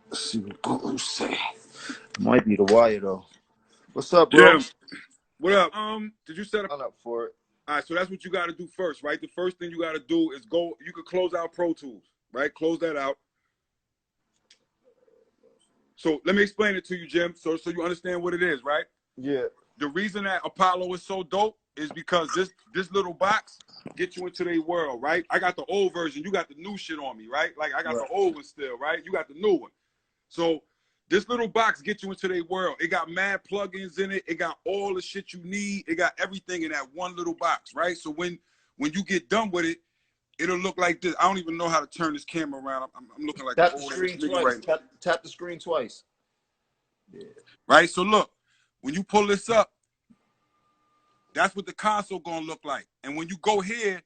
Let's see what Google say. Might be the wire though. What's up, bro? Jim, what up? Did you set up? I'm up for it. All right, so that's what you got to do first, right? The first thing you got to do is go. You could close out Pro Tools, right? Close that out. So let me explain it to you, Jim, so you understand what it is, right? Yeah. The reason that Apollo is so dope is because this little box gets you into their world, right? I got the old version. You got the new shit on me, right? Like I got the old one still, right? You got the new one. So this little box gets you into their world. It got mad plugins in it. It got all the shit you need. It got everything in that one little box, right? So when you get done with it, it'll look like this. I don't even know how to turn this camera around. I'm looking like Tap an the old screen nigga twice. right now. Tap the screen twice. Yeah. Right? So look, when you pull this up, that's what the console gonna look like. And when you go here,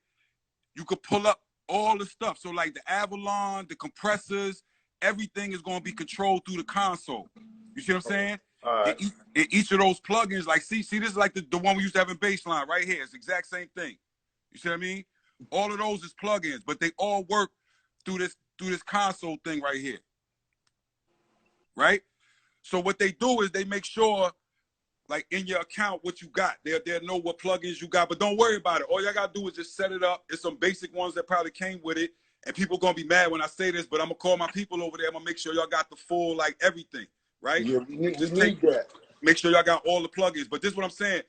you could pull up all the stuff. So like the Avalon, the compressors, everything is gonna be controlled through the console. You see what I'm saying? All right. In each of those plugins, like see, this is like the one we used to have in baseline right here. It's the exact same thing. You see what I mean? All of those is plugins, but they all work through this console thing right here. Right? So what they do is they make sure, like in your account, what you got. They'll know what plugins you got, but don't worry about it. All y'all gotta do is just set it up. It's some basic ones that probably came with it, and people gonna be mad when I say this, but I'm gonna call my people over there. I'm gonna make sure y'all got the full, like everything, right? Yeah, we need that. Make sure y'all got all the plugins. But this is what I'm saying.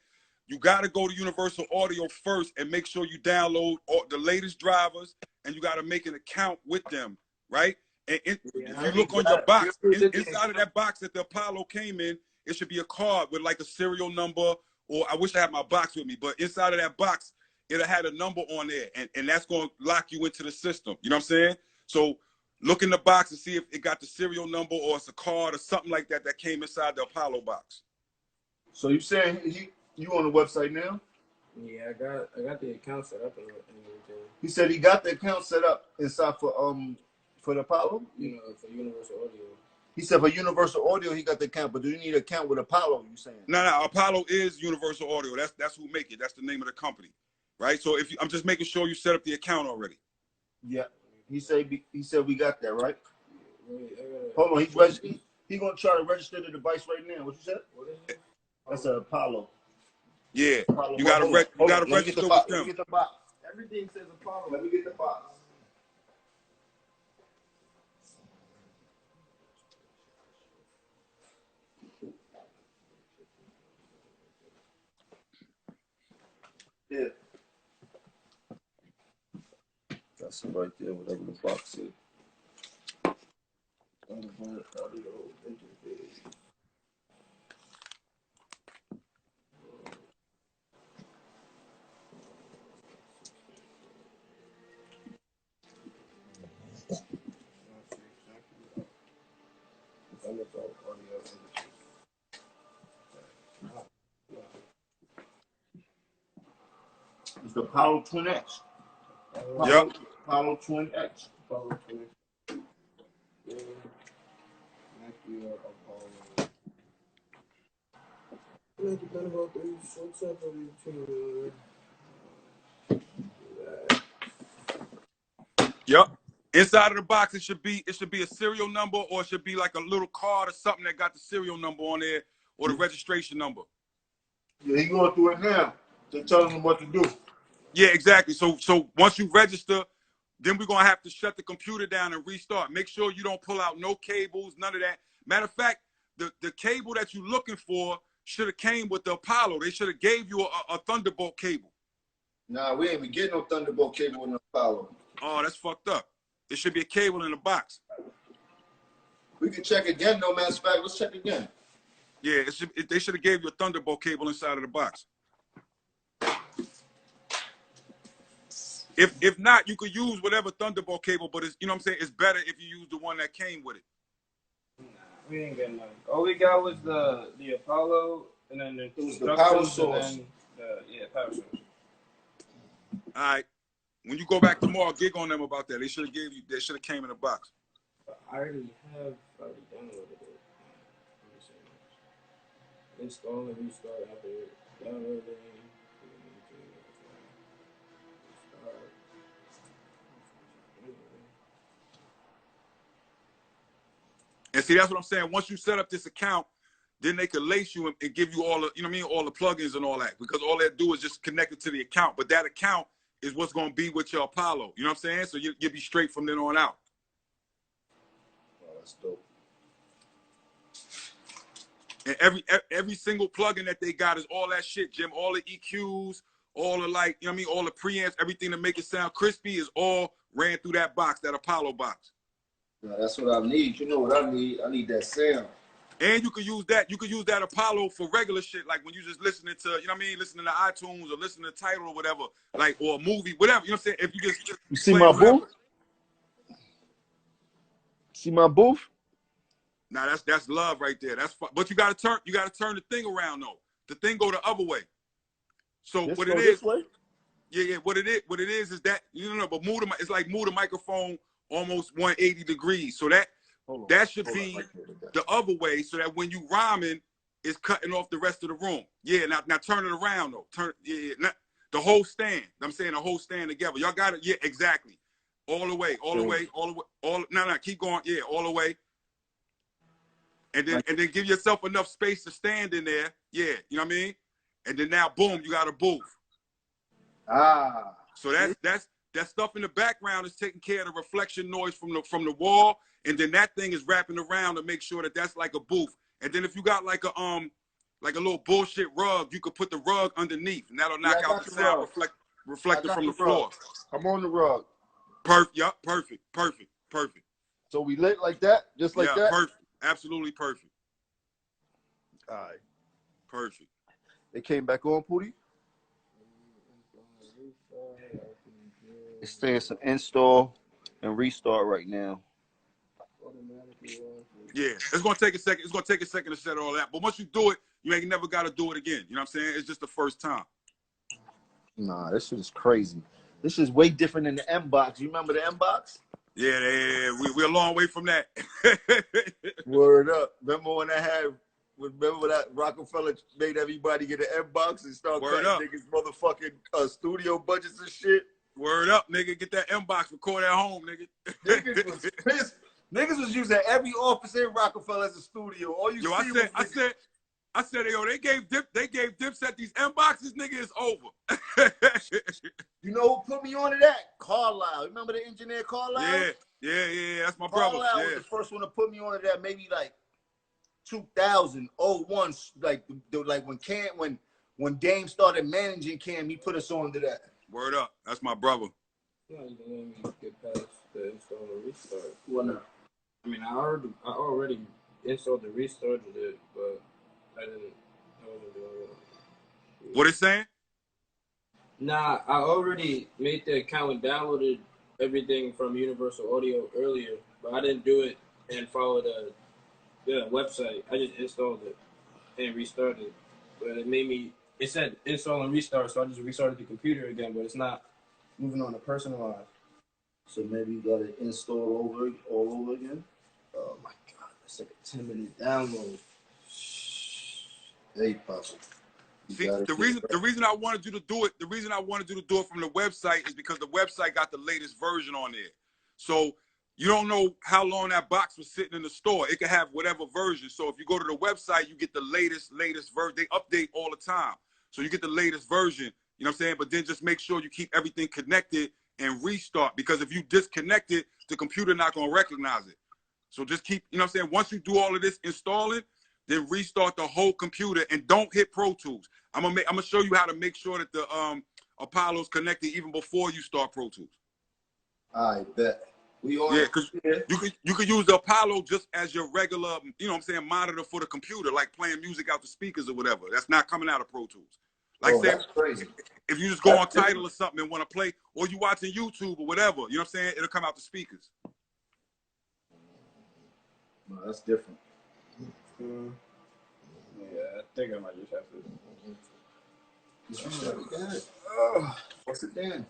You gotta go to Universal Audio first and make sure you download all the latest drivers, and you gotta make an account with them, right? And if you look on your box, inside of that box that the Apollo came in, it should be a card with like a serial number, or I wish I had my box with me, but inside of that box, it'll have a number on there, and that's going to lock you into the system. You know what I'm saying? So look in the box and see if it got the serial number or it's a card or something like that that came inside the Apollo box. So you saying you on the website now? Yeah, I got the account set up and everything. He said he got the account set up inside for the Apollo? You know, for Universal Audio. He said for Universal Audio he got the account, but do you need an account with Apollo? You saying? No, Apollo is Universal Audio. That's who make it. That's the name of the company, right? So I'm just making sure you set up the account already. Yeah, he said we got that, right? Hold on, he's gonna try to register the device right now. What you said? What is it? That's an Apollo. Yeah, Apollo. you gotta register with them. Let me get the box. Everything says Apollo. Let me get the box. Yeah. That's it right there, whatever the box is. It's the Apollo Twin X. Yep. Apollo Twin X. Apollo 20. Yeah. Yep. Inside of the box, it should be a serial number, or it should be like a little card or something that got the serial number on there or the registration number. Yeah, he's going through it now to tell him what to do. Yeah, exactly. So once you register, then we're gonna have to shut the computer down and restart. Make sure you don't pull out no cables, none of that. Matter of fact, the cable that you're looking for should have came with the Apollo. They should have gave you a Thunderbolt cable. Nah, we ain't been getting no Thunderbolt cable in the Apollo. Oh, that's fucked up. There should be a cable in the box. We can check again, no matter of fact. Let's check again. Yeah, they should have gave you a Thunderbolt cable inside of the box. If not, you could use whatever Thunderbolt cable, but it's, you know what I'm saying, it's better if you use the one that came with it. Nah, we didn't get none. All we got was the Apollo, and then it was the power source. Power source. All right. When you go back tomorrow, gig on them about that. They should have came in a box. I already downloaded it. Install and restart after downloading. And see, that's what I'm saying. Once you set up this account, then they can lace you and give you all the, you know what I mean, all the plugins and all that. Because all they do is just connect it to the account. But that account is what's going to be with your Apollo. You know what I'm saying? So you'll be straight from then on out. Oh, that's dope. And every single plugin that they got is all that shit, Jim. All the EQs, all the like, you know what I mean, all the preamps, everything to make it sound crispy is all ran through that box, that Apollo box. Yeah, that's what I need. You know what I need? I need that sound. And you could use that. You could use that Apollo for regular shit, like when you just listening to, you know what I mean, listening to iTunes or listening to Tidal or whatever, like, or a movie, whatever. You know what I'm saying? If you just you see my booth? See my booth? Nah, that's love right there. That's fun. But you gotta turn the thing around though. The thing go the other way. So This what go it this is, way? yeah, what it is that but it's like move the microphone almost 180 degrees. So that should be the other way, so that when you rhyming, it's cutting off the rest of the room. Yeah, now turn it around though. Not the whole stand. I'm saying the whole stand together. Y'all got it? Yeah, exactly. All the way, no, keep going. Yeah, all the way. And then give yourself enough space to stand in there. Yeah, you know what I mean? And then now, boom, you got a booth. Ah. So that stuff in the background is taking care of the reflection noise from the wall, and then that thing is wrapping around to make sure that that's like a booth. And then if you got like a little bullshit rug, you could put the rug underneath, and that'll knock out the sound reflected from the floor. I'm on the rug. Perfect. Yup. Perfect. So we lit like that, just like that. Perfect. Absolutely perfect. All right. Perfect. It came back on, Pootie. It's saying some install and restart right now. Yeah, it's gonna take a second. It's gonna take a second to set all that. But once you do it, you ain't never gotta do it again. You know what I'm saying? It's just the first time. Nah, this shit is crazy. This is way different than the M box. You remember the M box? Yeah, we're a long way from that. Word up. Remember that Rocafella made everybody get an M box and start cutting niggas motherfucking studio budgets and shit? Word up, nigga. Get that M box, record at home, nigga. Niggas was pissed. Niggas was using every office in Rocafella as a studio. All you see I said, yo, they gave Dipset these M boxes, nigga, it's over. You know who put me on to that? Carlisle. Remember the engineer Carlisle? Yeah, that's my brother. Carlisle was the first one to put me on to that, maybe like 2001, like when Dame started managing Cam, he put us on to that. Word up. That's my brother. No, you didn't let me get past the install and restart. What now? I mean, I already installed and restarted it, but I wasn't doing it. What it's saying? Nah, I already made the account and downloaded everything from Universal Audio earlier, but I didn't do it and follow the website. I just installed it and restarted it. But it said install and restart, so I just restarted the computer again, but it's not moving on to personalized. So maybe you gotta install all over again? Oh my God, that's like a 10-minute download. Hey, Papa. See, the reason I wanted you to do it, from the website is because the website got the latest version on there. So you don't know how long that box was sitting in the store. It could have whatever version. So if you go to the website, you get the latest version. They update all the time. So you get the latest version, you know what I'm saying? But then just make sure you keep everything connected and restart, because if you disconnect it, the computer not going to recognize it. So just keep, you know what I'm saying? Once you do all of this installing, then restart the whole computer and don't hit Pro Tools. I'm gonna show you how to make sure that the Apollo's connected even before you start Pro Tools. I bet. Yeah, because you could use the Apollo just as your regular, you know what I'm saying, monitor for the computer, like playing music out the speakers or whatever. That's not coming out of Pro Tools. Like say, that's crazy. If you just go on Tidal or something and want to play, or you watching YouTube or whatever, you know what I'm saying, it'll come out the speakers. No, that's different. Yeah, I think I might just have to. What's it then?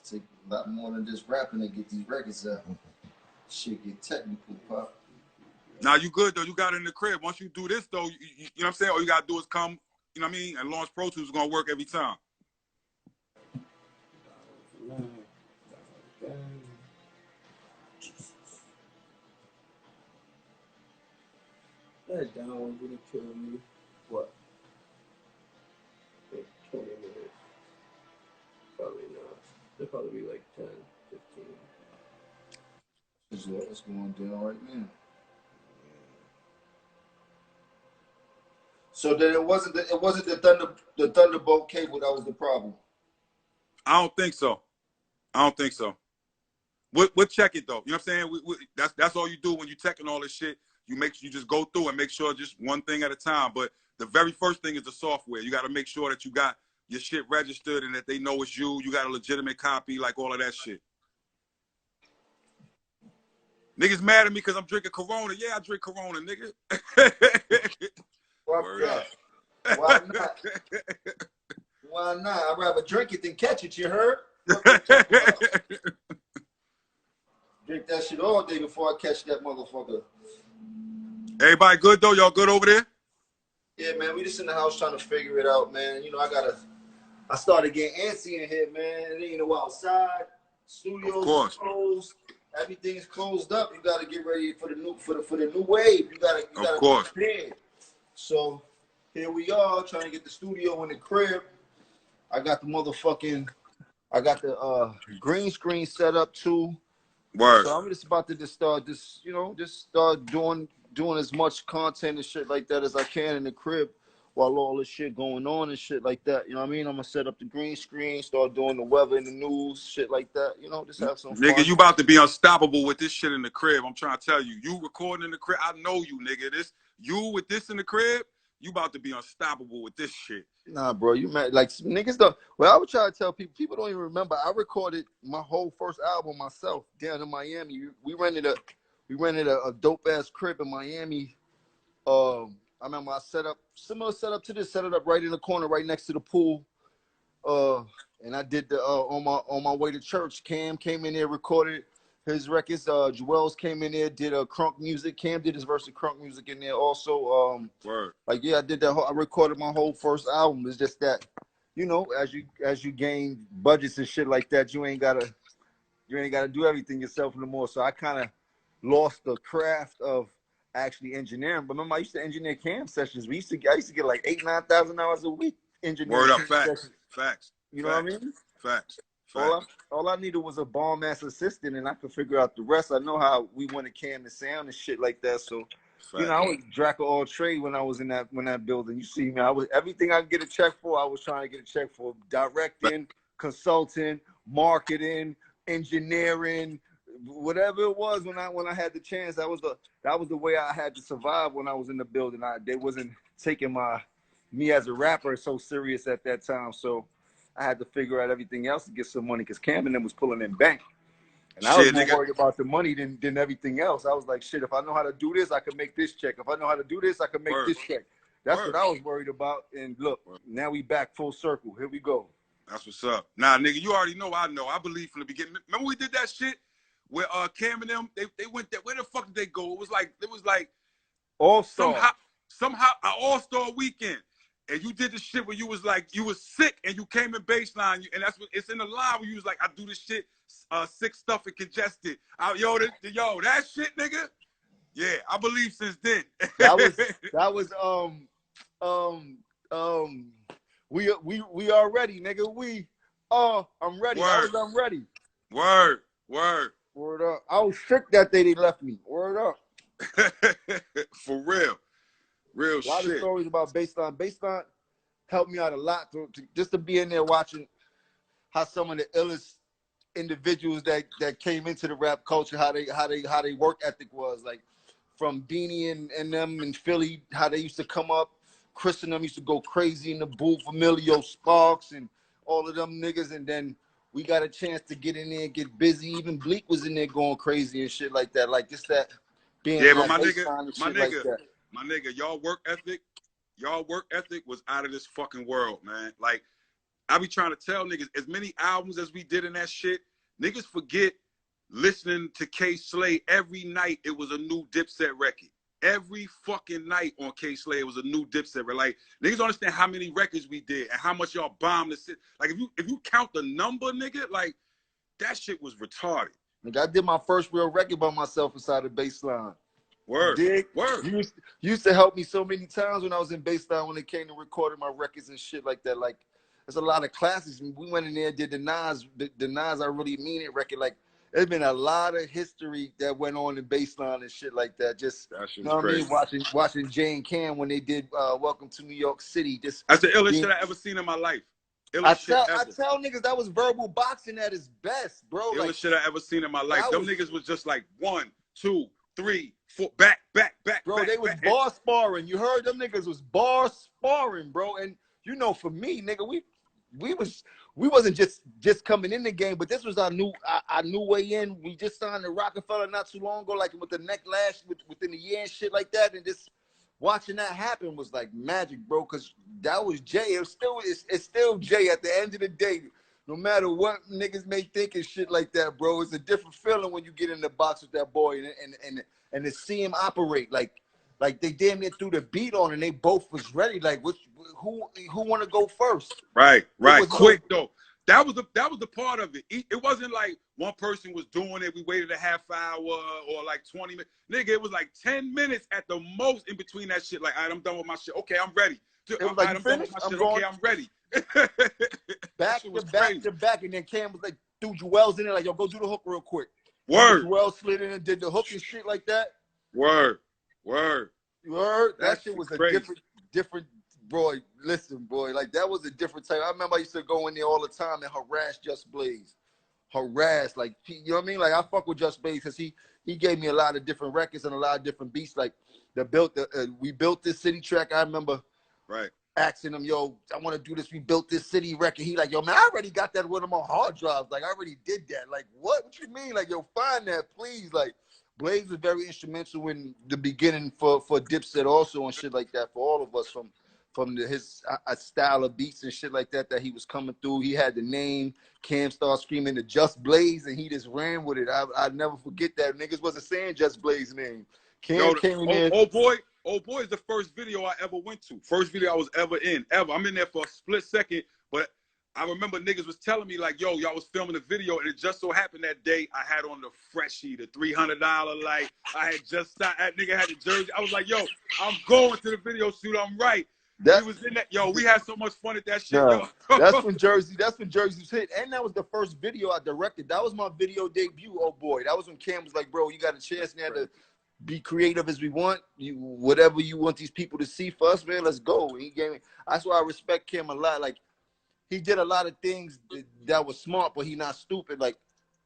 Take a lot more than just rapping to get these records out. Shit get technical, Pop. Now you good though. You got it in the crib. Once you do this though, you know what I'm saying. All you gotta do is come, you know what I mean, and launch Pro Tools is gonna work every time. That down one's gonna kill me. What? Like 20 minutes. Probably not. They'll probably be like 10, 15. It's going down right now. So then it wasn't the Thunderbolt cable that was the problem. I don't think so. I don't think so. We'll check it though. You know what I'm saying? That's all you do when you checking all this shit. You just go through and make sure just one thing at a time. But the very first thing is the software. You got to make sure that you got your shit registered and that they know it's you. You got a legitimate copy, like all of that shit. Niggas mad at me because I'm drinking Corona. Yeah, I drink Corona, nigga. Word up. Why not? Why not? I'd rather drink it than catch it, you heard? Drink that shit all day before I catch that motherfucker. Everybody good though? Y'all good over there? Yeah, man. We just in the house trying to figure it out, man. You know, I started getting antsy in here, man. It ain't no outside. Studios closed. Everything's closed up. You gotta get ready for the new wave. You gotta be prepared. So here we are trying to get the studio in the crib. I got the green screen set up too. Word. So I'm just about to start doing as much content and shit like that as I can in the crib while all this shit going on and shit like that. You know what I mean? I'm gonna set up the green screen, start doing the weather and the news, shit like that. You know, just have some fun. Nigga, you about to be unstoppable with this shit in the crib. I'm trying to tell you. You recording in the crib. I know you, nigga. You with this in the crib, you about to be unstoppable with this shit. Nah, bro, you mad? Like niggas don't. Well, I would try to tell people don't even remember. I recorded my whole first album myself down in Miami. We rented a dope ass crib in Miami. I remember I set up similar setup to this. Set it up right in the corner, right next to the pool. And I did the on my way to church. Cam came in there, recorded his records. Joel's came in there, did crunk music. Cam did his verse of crunk music in there also. Word. Like yeah, I did that. I recorded my whole first album. It's just that, you know, as you gain budgets and shit like that, you ain't gotta do everything yourself anymore. So I kind of lost the craft of actually engineering. But remember, I used to engineer cam sessions. I used to get like 8,000-9,000 hours a week engineering. Word up, facts. You know what I mean? Facts. All I needed was a bomb ass assistant, and I could figure out the rest. I know how we want to cam the sound and shit like that. So, you know, I was jack of all trade when I was in that building. You see me, I was everything I could get a check for. I was trying to get a check for directing, consulting, marketing, engineering, whatever it was. When I had the chance, that was the way I had to survive when I was in the building. They wasn't taking me as a rapper so serious at that time. So I had to figure out everything else to get some money because Camden was pulling in bank. And I was more worried about the money than everything else. I was like, shit, if I know how to do this, I can make this check. If I know how to do this, I can make this check. That's what I was worried about. And look, now we back full circle. Here we go. That's what's up. Nah, nigga, you already know I know. I believe from the beginning. Remember we did that shit where Cam and them, they went there. Where the fuck did they go? It was like All-Star. Somehow an all-star weekend. And you did the shit where you was like, you was sick and you came in baseline. And that's what it's in the line where you was like, I do this shit, sick stuff and congested. Yo, that shit, nigga. Yeah, I believe since then. that was we are ready, nigga. I'm ready. I'm ready. Word up. I was sick that day they left me. Word up. For real. Real shit. A lot of stories about Baseline. Baseline helped me out a lot just to be in there watching how some of the illest individuals that came into the rap culture, how they work ethic was. Like from Beanie and them in Philly, how they used to come up. Chris and them used to go crazy in the booth, Emilio Sparks and all of them niggas. And then we got a chance to get in there and get busy. Even Bleak was in there going crazy and shit like that. Like just that being but my nigga, y'all work ethic was out of this fucking world, man. Like, I be trying to tell niggas, as many albums as we did in that shit, niggas forget listening to K Slay every night. It was a new Dipset record. Every fucking night on K Slay, it was a new Dipset record. Like, niggas don't understand how many records we did and how much y'all bombed the shit. Like, if you count the number, nigga, like, that shit was retarded. Nigga, I did my first real record by myself inside the Baseline. Word. Dig? Word. You used to help me so many times when I was in baseline when it came to recording my records and shit like that. Like, there's a lot of classes. We went in there and did the Nas I Really Mean It record. Like, there's been a lot of history that went on in baseline and shit like that. Just, That shit you was know what crazy. I mean? Watching Jay and Cam when they did Welcome to New York City. That's the illest shit I ever seen in my life. I Illest shit ever. tell niggas that was verbal boxing at its best, bro. Illest Like, shit I ever seen in my life. Them niggas was just like 1, 2, 3, 4, back. Bro, they was bar sparring. You heard them niggas was bar sparring, bro. And you know, for me, nigga, we wasn't just coming in the game, but this was our new way in. We just signed the Rocafella not too long ago, like with the neck lash within the year and shit like that. And just watching that happen was like magic, bro. Cause that was Jay. It's still Jay at the end of the day. No matter what niggas may think and shit like that, bro, it's a different feeling when you get in the box with that boy and to see him operate like they damn near threw the beat on and they both was ready. Like, who want to go first? Right. Quick though. That was the part of it. It wasn't like one person was doing it. We waited a half hour or like 20 minutes. Nigga, it was like 10 minutes at the most in between that shit. Like, all right, I'm done with my shit. Okay, I'm ready. It was like, I'm done with my shit. Okay, I'm ready. back to back, and then Cam was like, threw Joel's in there, like, yo, go do the hook real quick. Word. Joel slid in and did the hook and shit like that. Word. That shit was crazy. a different, bro. Listen, boy, like that was a different type. I remember I used to go in there all the time and harass Just Blaze. Like, you know what I mean? Like, I fuck with Just Blaze because he gave me a lot of different records and a lot of different beats. Like, we built this city track. I remember asking him, yo, I want to do this. We built this city record. He like, yo, man, I already got that with him on hard drives. Like, I already did that. Like, what you mean? Like, yo, find that, please. Like, Blaze was very instrumental in the beginning for Dipset also and shit like that for all of us from his style of beats and shit like that he was coming through. He had the name. Cam started screaming the Just Blaze and he just ran with it. I'd never forget that. Niggas wasn't saying Just Blaze name. Cam came in there. Oh boy is the first video I ever went to. First video I was ever in, ever. I'm in there for a split second, but I remember niggas was telling me like, yo, y'all was filming a video, and it just so happened that day I had on the freshie, the $300 light. I had just started, that nigga had the jersey. I was like, yo, I'm going to the video shoot. I'm right. We was in that. Yo, we had so much fun at that shit. Nah, yo. that's when Jersey's hit, and that was the first video I directed. That was my video debut. Oh boy, that was when Cam was like, bro, you got a chance now to be creative as we want. Whatever you want these people to see for us, man, let's go. He gave me. That's why I respect Cam a lot. Like, he did a lot of things that was smart, but he not stupid. Like,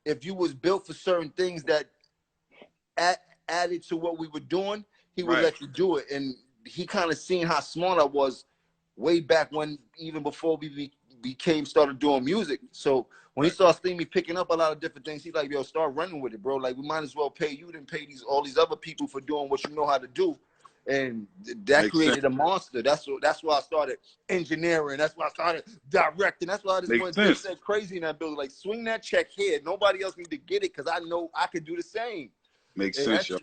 if you was built for certain things that added to what we were doing, he would let you do it. And he kind of seen how smart I was way back when, even before we started doing music. So when he started seeing me picking up a lot of different things, he's like, yo, start running with it, bro. Like, we might as well pay you than pay all these other people for doing what you know how to do. And that created a monster. That's why I started engineering. That's why I started directing. That's why I just went Dipset crazy in that building. Like, swing that check here. Nobody else need to get it because I know I could do the same. Makes sense, yo.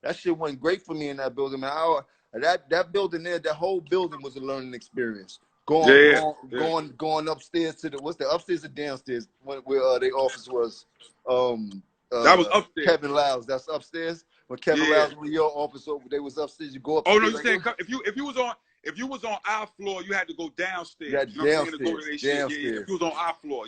That shit went great for me in that building, man. That building there, that whole building was a learning experience. Going upstairs to the upstairs or downstairs where their office was. That was upstairs. Kevin Lyles. That's upstairs. When Kevin Lyles was in your office, they was upstairs. You go up. Oh no, you saying if you was on our floor, you had to go downstairs. Yeah, you know downstairs. To go to their shit. Yeah. If you was on our floor,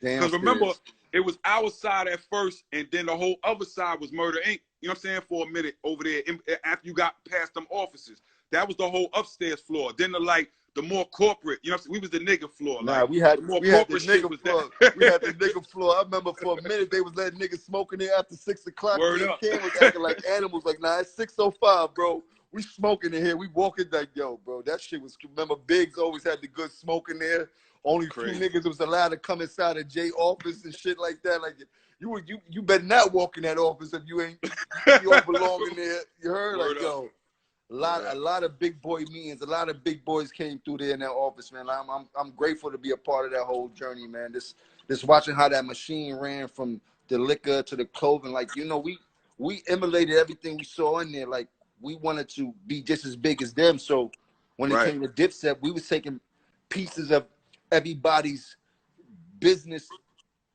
Because remember, it was our side at first, and then the whole other side was Murder Inc. You know what I'm saying? For a minute over there, after you got past them offices, that was the whole upstairs floor. Then the more corporate, you know what I'm saying? We was the nigga floor. Nah, we had the nigga floor. We had the nigga floor. I remember for a minute they was letting niggas smoking there after 6 o'clock. Word up. Ken was acting like animals. Like, nah, it's 6:05, bro. We smoking in here. We walking like, yo, bro. That shit was. Remember, Biggs always had the good smoke in there. Only few niggas was allowed to come inside of Jay office and shit like that. Like, you better not walk in that office if you don't belong in there. You heard? Word like, yo. A lot of big boy meetings. A lot of big boys came through there in that office, man. I'm grateful to be a part of that whole journey, man. This watching how that machine ran from the liquor to the clothing. Like, you know, we emulated everything we saw in there. Like, we wanted to be just as big as them. So when it came to Dipset, we was taking pieces of everybody's business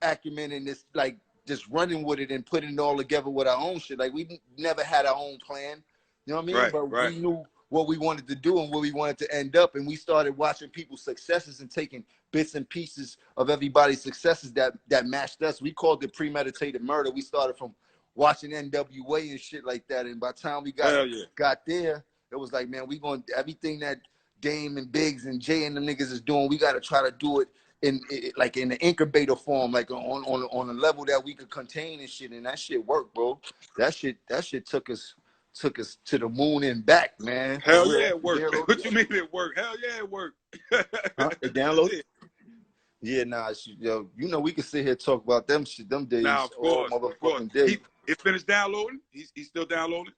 acumen and this like just running with it and putting it all together with our own shit. Like we never had our own plan, you know what I mean? Right, But right. we knew what we wanted to do and where we wanted to end up, and we started watching people's successes and taking bits and pieces of everybody's successes that matched us. We called it premeditated murder. We started from watching NWA and shit like that, and by the time we got there, it was like, man, we going everything that Dame and Biggs and Jay and the niggas is doing, we got to try to do it in like in the incubator form, like on a level that we could contain and shit. And that shit worked, bro. That shit took us to the moon and back, man. Hell yeah, it worked. What you mean it worked? Hell yeah, it worked. Huh? It downloaded? Yeah, nah, yo, you know we can sit here and talk about them shit, them days. Now, of course, motherfucking days. It finished downloading. He's still downloading.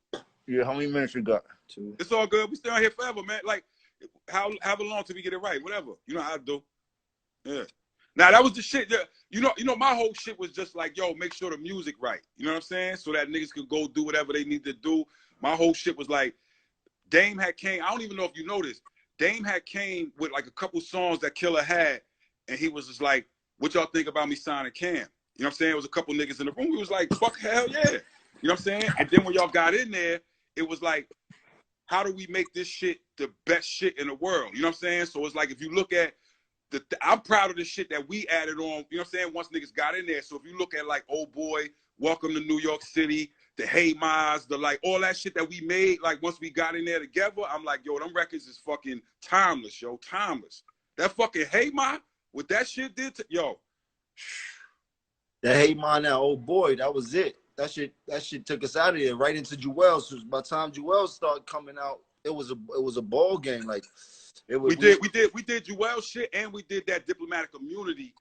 Yeah, how many minutes you got? 2. It's all good. We still out here forever, man. Like, however long till we get it right, whatever. You know how I do. Yeah. Now that was the shit. You know, my whole shit was just like, yo, make sure the music right. You know what I'm saying? So that niggas could go do whatever they need to do. My whole shit was like, Dame had came. I don't even know if you know this. Dame had came with like a couple songs that Killer had, and he was just like, what y'all think about me signing Cam? You know what I'm saying? It was a couple niggas in the room. We was like, fuck, hell yeah. You know what I'm saying? And then when y'all got in there, it was like, how do we make this shit the best shit in the world? You know what I'm saying? So it's like, if you look at I'm proud of the shit that we added on, you know what I'm saying, once niggas got in there. So if you look at like Old Boy, Welcome to New York City, the Hey Ma's, the like all that shit that we made, like once we got in there together, I'm like, yo, them records is fucking timeless, yo, timeless. That fucking Hey Ma, what that shit did to, yo. The Hey Ma, now Old Boy, that was it. That shit took us out of there, right into Jewels. So by the time Jewels started coming out, it was a ball game. Like we did Jewel shit, and we did that Diplomatic Immunity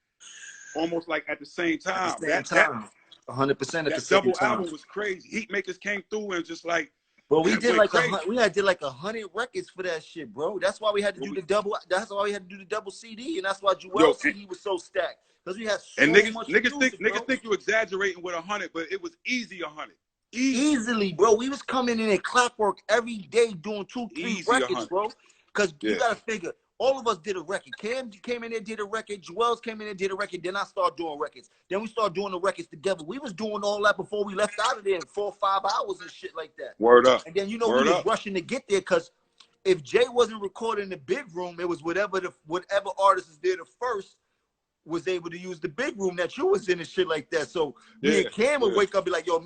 almost like at the same time. At the same time. 100% at the same time. That double album was crazy. Heatmakers came through and just like, but we did like we did like 100 records for that shit, bro. That's why we had to do the double. That's why we had to do the double CD, and that's why Jewel's CD was so stacked, because we had so much music, niggas think you exaggerating with 100, but it was easy 100. Easily, bro. We was coming in clockwork every day doing 2-3 records, bro. Because you gotta figure, all of us did a record. Cam came in there, did a record. Jewels came in there, did a record. Then I started doing records. Then we started doing the records together. We was doing all that before we left out of there in 4 or 5 hours and shit like that. Word up. And then, you know, we was rushing to get there, because if Jay wasn't recording in the big room, it was whatever artist is there the first was able to use the big room that you was in and shit like that. So me and Cam would wake up and be like, yo,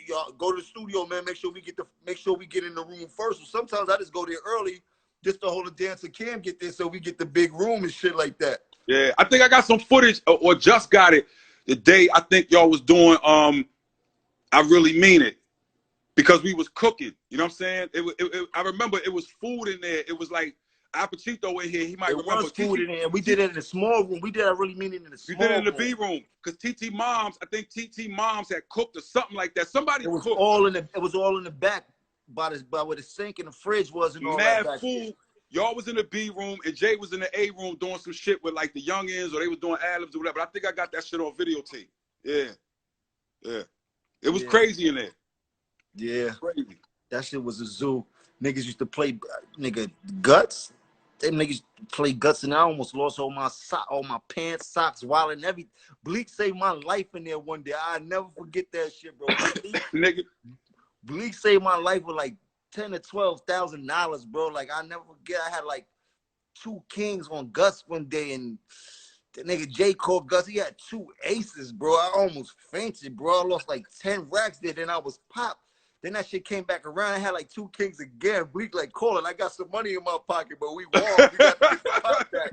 y'all go to the studio, man. Make sure we get in the room first. So sometimes I just go there early just to hold a dance and Cam get there so we get the big room and shit like that. Yeah, I think I got some footage or just got it the day I think y'all was doing I Really Mean It, because we was cooking. You know what I'm saying? I remember it was food in there. It was like Apachito in here. He might remember. Food in there. We did it in a small room. We did I Really Mean It in a small room. We did it in the B room because TT Moms, I think TT Moms had cooked or something like that. Somebody cooked. It was all in the back by where the sink and the fridge was and all that. Mad food. Y'all was in the B room and Jay was in the A room doing some shit with like the youngins, or they was doing ad-libs or whatever. But I think I got that shit on videotape. Yeah. It was crazy in there. Yeah. Crazy. That shit was a zoo. Niggas used to play Guts. Them niggas play Guts, and I almost lost all my pants, socks, wallet, and everything. Bleak saved my life in there one day. I never forget that shit, bro. Nigga. Bleak saved my life with like $10,000 to $12,000, bro. Like, I never forget. I had like 2 kings on Guts one day, and the nigga Jay called Guts. He had 2 aces, bro. I almost fainted, bro. I lost like 10 racks there. Then I was popped. Then that shit came back around. I had like 2 kings again. Bleak like, calling. I got some money in my pocket, but we won. We got to get the pot back.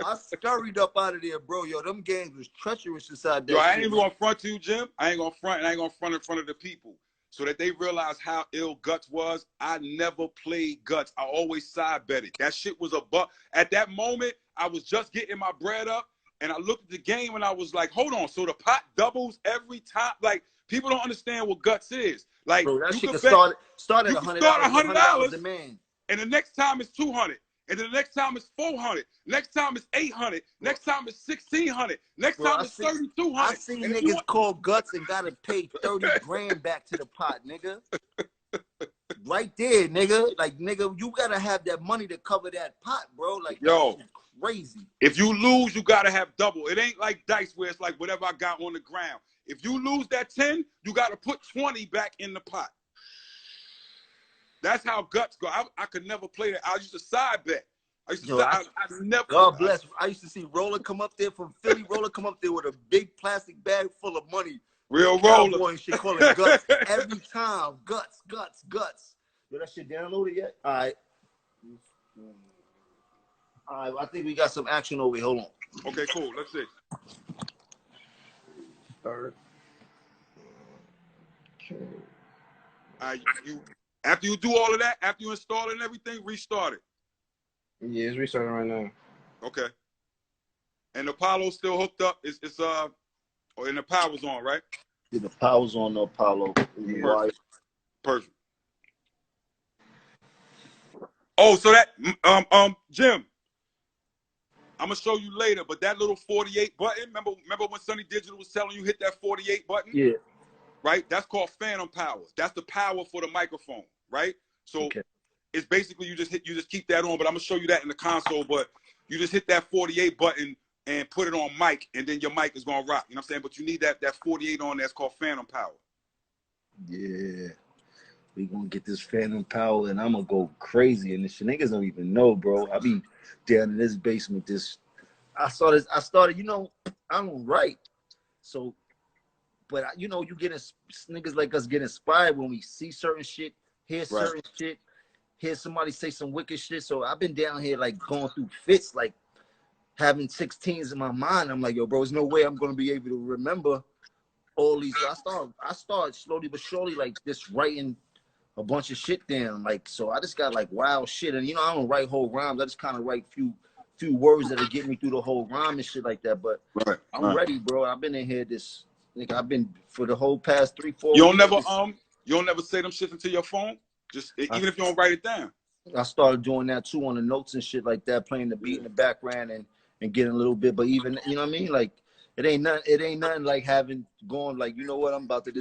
I scurried up out of there, bro. Yo, them games was treacherous inside that. Yo, I ain't even gonna front to you, Jim. I ain't gonna front, and I ain't gonna front in front of the people, so that they realize how ill Guts was. I never played Guts. I always side betted. That shit was a buck. At that moment, I was just getting my bread up, and I looked at the game, and I was like, hold on. So the pot doubles every time? Like, people don't understand what Guts is. Like, bro, that you shit could start $100, $100, man. And the next time it's $200. And then the next time it's $400. Next time it's $800. Next time it's $1,600. Next time it's $3,200. I seen niggas call Guts and gotta pay 30 grand back to the pot, nigga. Right there, nigga. Like, nigga, you gotta have that money to cover that pot, bro. Like, yo, crazy. If you lose, you gotta have double. It ain't like dice where it's like whatever I got on the ground. If you lose that 10, you got to put 20 back in the pot. That's how guts go. I could never play that. I used to side bet. I used to I never. God bless. I used to see Roller come up there from Philly. Roller come up there with a big plastic bag full of money. Real Roller. Cowboy and shit, call it guts. Every time. Guts. Yo, that shit downloaded yet? All right. I think we got some action over here. Hold on. Okay, cool. Let's see. Start. Okay. You after you do all of that, after you install it and everything, restart it. Yeah, it's restarting right now. Okay. And the Apollo's still hooked up. And the power's on, right? Yeah, the power's on the Apollo. Yeah. Perfect. Oh, so that Jim, I'm gonna show you later, but that little 48 button, remember when Sunny Digital was telling you hit that 48 button? Yeah. Right? That's called phantom power. That's the power for the microphone, right? So it's basically you just keep that on, but I'm gonna show you that in the console, but you just hit that 48 button and put it on mic, and then your mic is gonna rock. You know what I'm saying? But you need that 48 on that's called phantom power. Yeah. We gonna get this phantom power and I'm gonna go crazy and this shit. Niggas don't even know, bro. I be down in this basement. I started, you know, I don't write. So, but you know, niggas like us get inspired when we see certain shit, hear certain shit, hear somebody say some wicked shit. So I've been down here like going through fits, like having 16s in my mind. I'm like, yo, bro, there's no way I'm gonna be able to remember all these. So I started slowly but surely like just writing a bunch of shit down. Like, so I just got like wild shit. And you know, I don't write whole rhymes. I just kind of write few words that'll get me through the whole rhyme and shit like that. But I'm ready, bro. I've been in here I've been for the whole past 3-4 weeks. You don't never say them shit into your phone? Just even if you don't write it down. I started doing that too on the notes and shit like that, playing the beat in the background and getting a little bit. But even, you know what I mean? Like it ain't nothing like having gone like, you know what, I'm about to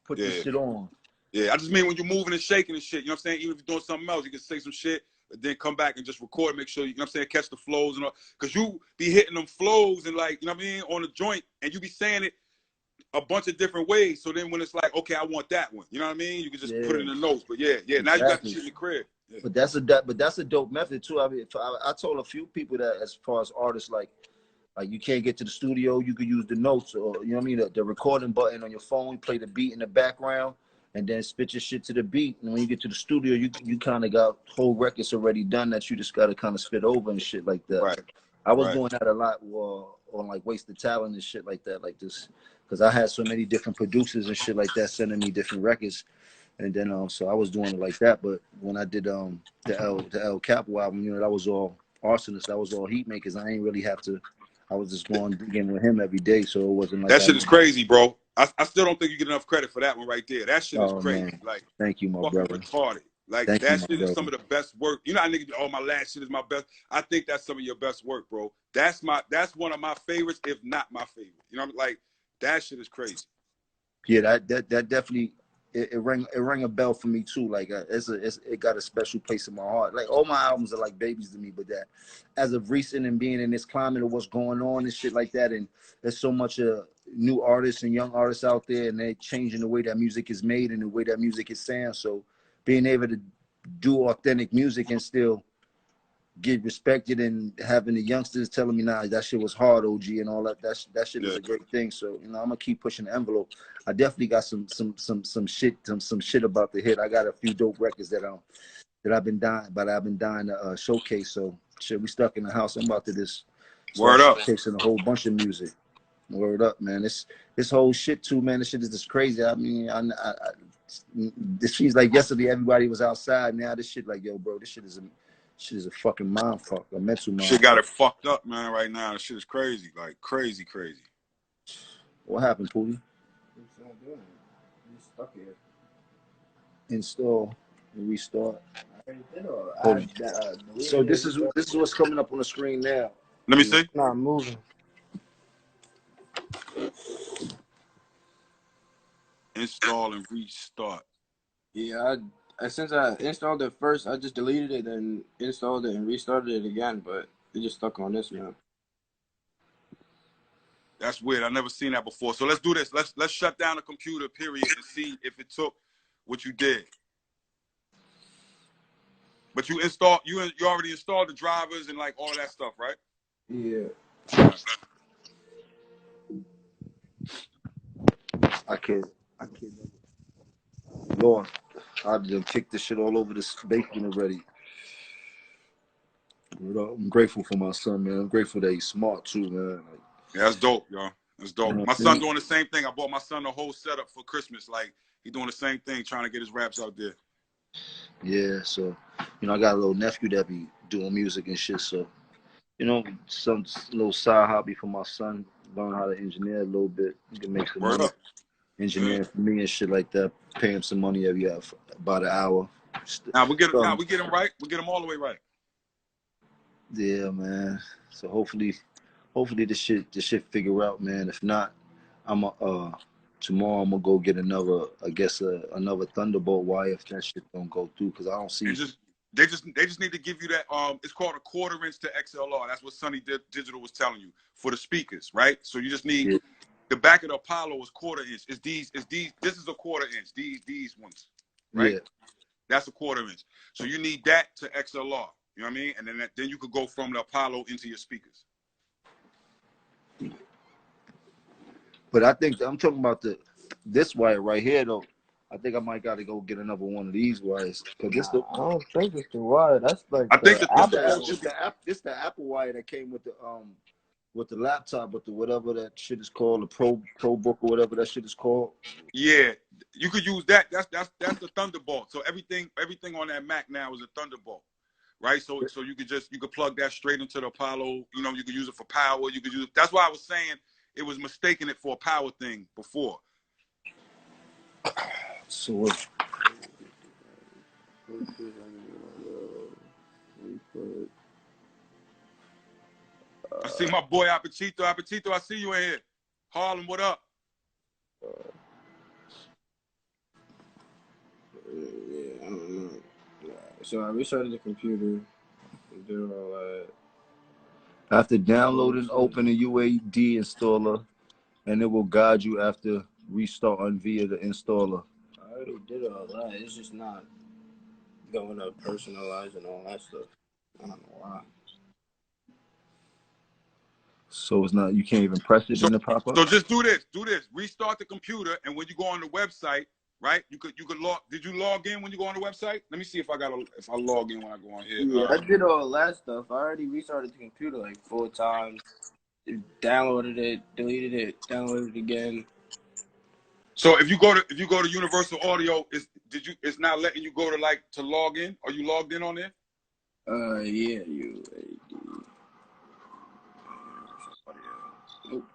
put this shit on. Yeah, I just mean when you're moving and shaking and shit, you know what I'm saying? Even if you're doing something else, you can say some shit, but then come back and just record, make sure, you know what I'm saying, catch the flows and all. Because you be hitting them flows and like, you know what I mean, on the joint, and you be saying it a bunch of different ways. So then when it's like, okay, I want that one, you know what I mean? You can just put it in the notes. But yeah, now you got the shit in the crib. Yeah. But that's a dope method too. I mean, I told a few people that as far as artists, like you can't get to the studio, you could use the notes or, you know what I mean, the recording button on your phone, play the beat in the background, and then spit your shit to the beat. And when you get to the studio, you kind of got whole records already done that you just got to kind of spit over and shit like that. Right. I was doing that a lot on like Wasted Talent and shit like that, like this, because I had so many different producers and shit like that sending me different records. And then so I was doing it like that. But when I did the El Capo album, you know, that was all arsonists, that was all heat makers. I ain't really have to. I was just going again with him every day, so it wasn't like that shit is crazy, bro. I still don't think you get enough credit for that one right there. That shit is crazy. Man. Like, thank you, my brother. Retarded. Like that shit is some of the best work. You know how niggas, my last shit is my best. I think that's some of your best work, bro. That's one of my favorites, if not my favorite. You know what I mean? Like that shit is crazy. Yeah, that definitely it rang a bell for me too. Like it got a special place in my heart. Like all my albums are like babies to me, but that as of recent and being in this climate of what's going on and shit like that, and there's so much new artists and young artists out there, and they're changing the way that music is made and the way that music is sound. So being able to do authentic music and still get respected, and having the youngsters telling me, nah, that shit was hard, OG, and all that shit is a great thing. So, you know, I'm gonna keep pushing the envelope. I definitely got some shit about to hit. I got a few dope records that I've been dying to showcase. So shit, we stuck in the house. I'm about to Word up, showcasing a whole bunch of music. Word up, man. This whole shit too, man. This shit is just crazy. I mean, this seems like yesterday everybody was outside. Now this shit like, yo, bro, this shit is a fucking mind fuck, a mental mind. Shit got it fucked up, man, right now. This shit is crazy, like crazy. What happened, Pootie? It's not doing it. You're stuck here. Install and restart. I already did so this is what's coming up on the screen now. Let me see. It's not moving. Install and restart. Yeah, since I installed it first, I just deleted it and installed it and restarted it again, but it just stuck on this now. That's weird. I've never seen that before. So let's do this. Let's shut down the computer, period, and see if it took what you did. But you already installed the drivers and like all that stuff, right? Yeah. I can't. Lord, I done kicked this shit all over this basement already. I'm grateful for my son, man. I'm grateful that he's smart too, man. Like, yeah, that's dope, yo. That's dope. You know, My son doing the same thing. I bought my son the whole setup for Christmas. Like, he doing the same thing, trying to get his raps out there. Yeah, so, you know, I got a little nephew that be doing music and shit, so, you know, some little side hobby for my son, learn how to engineer a little bit. He can make some Word money up. engineering for me and shit like that, pay him some money every hour, about an hour. Now we get him right. We get him all the way right. Yeah, man. So hopefully this shit figure out, man. If not, tomorrow I'm gonna go get another Thunderbolt wire if that shit don't go through, because I don't see. They just need to give you that. It's called a 1/4 inch to XLR. That's what Sonny Digital was telling you for the speakers, right? So you just need the back of the Apollo is 1/4 inch. It's these. This is a 1/4 inch. These ones, right? Yeah. That's a 1/4 inch. So you need that to XLR. You know what I mean? And then you could go from the Apollo into your speakers. But I think I'm talking about this wire right here, though. I think I might got to go get another one of these wires. I don't think it's the wire. That's like it's the Apple wire that came with the laptop, with the whatever that shit is called, the ProBook or whatever that shit is called. Yeah, you could use that. That's the Thunderbolt. So everything on that Mac now is a Thunderbolt, right? So you could plug that straight into the Apollo. You know, you could use it for power. You could use it. That's why I was saying it was mistaking it for a power thing before. So I see my boy Appetito. Appetito, I see you in here. Harlem, what up? Yeah, I don't know. So I restarted the computer. Did all that. After downloading, open a UAD installer, and it will guide you after restart on via the installer. I already did all that. It's just not going to personalize and all that stuff. I don't know why. So it's not, you can't even press it in the pop-up? So just do this. Restart the computer, and when you go on the website, right? You could log. Did you log in when you go on the website? Let me see if I log in when I go on here. Yeah, I did all that stuff. I already restarted the computer like 4 times. Downloaded it, deleted it, downloaded it again. So if you go to Universal Audio, it's not letting you go to log in? Are you logged in on there? Yeah, UAD. Nope,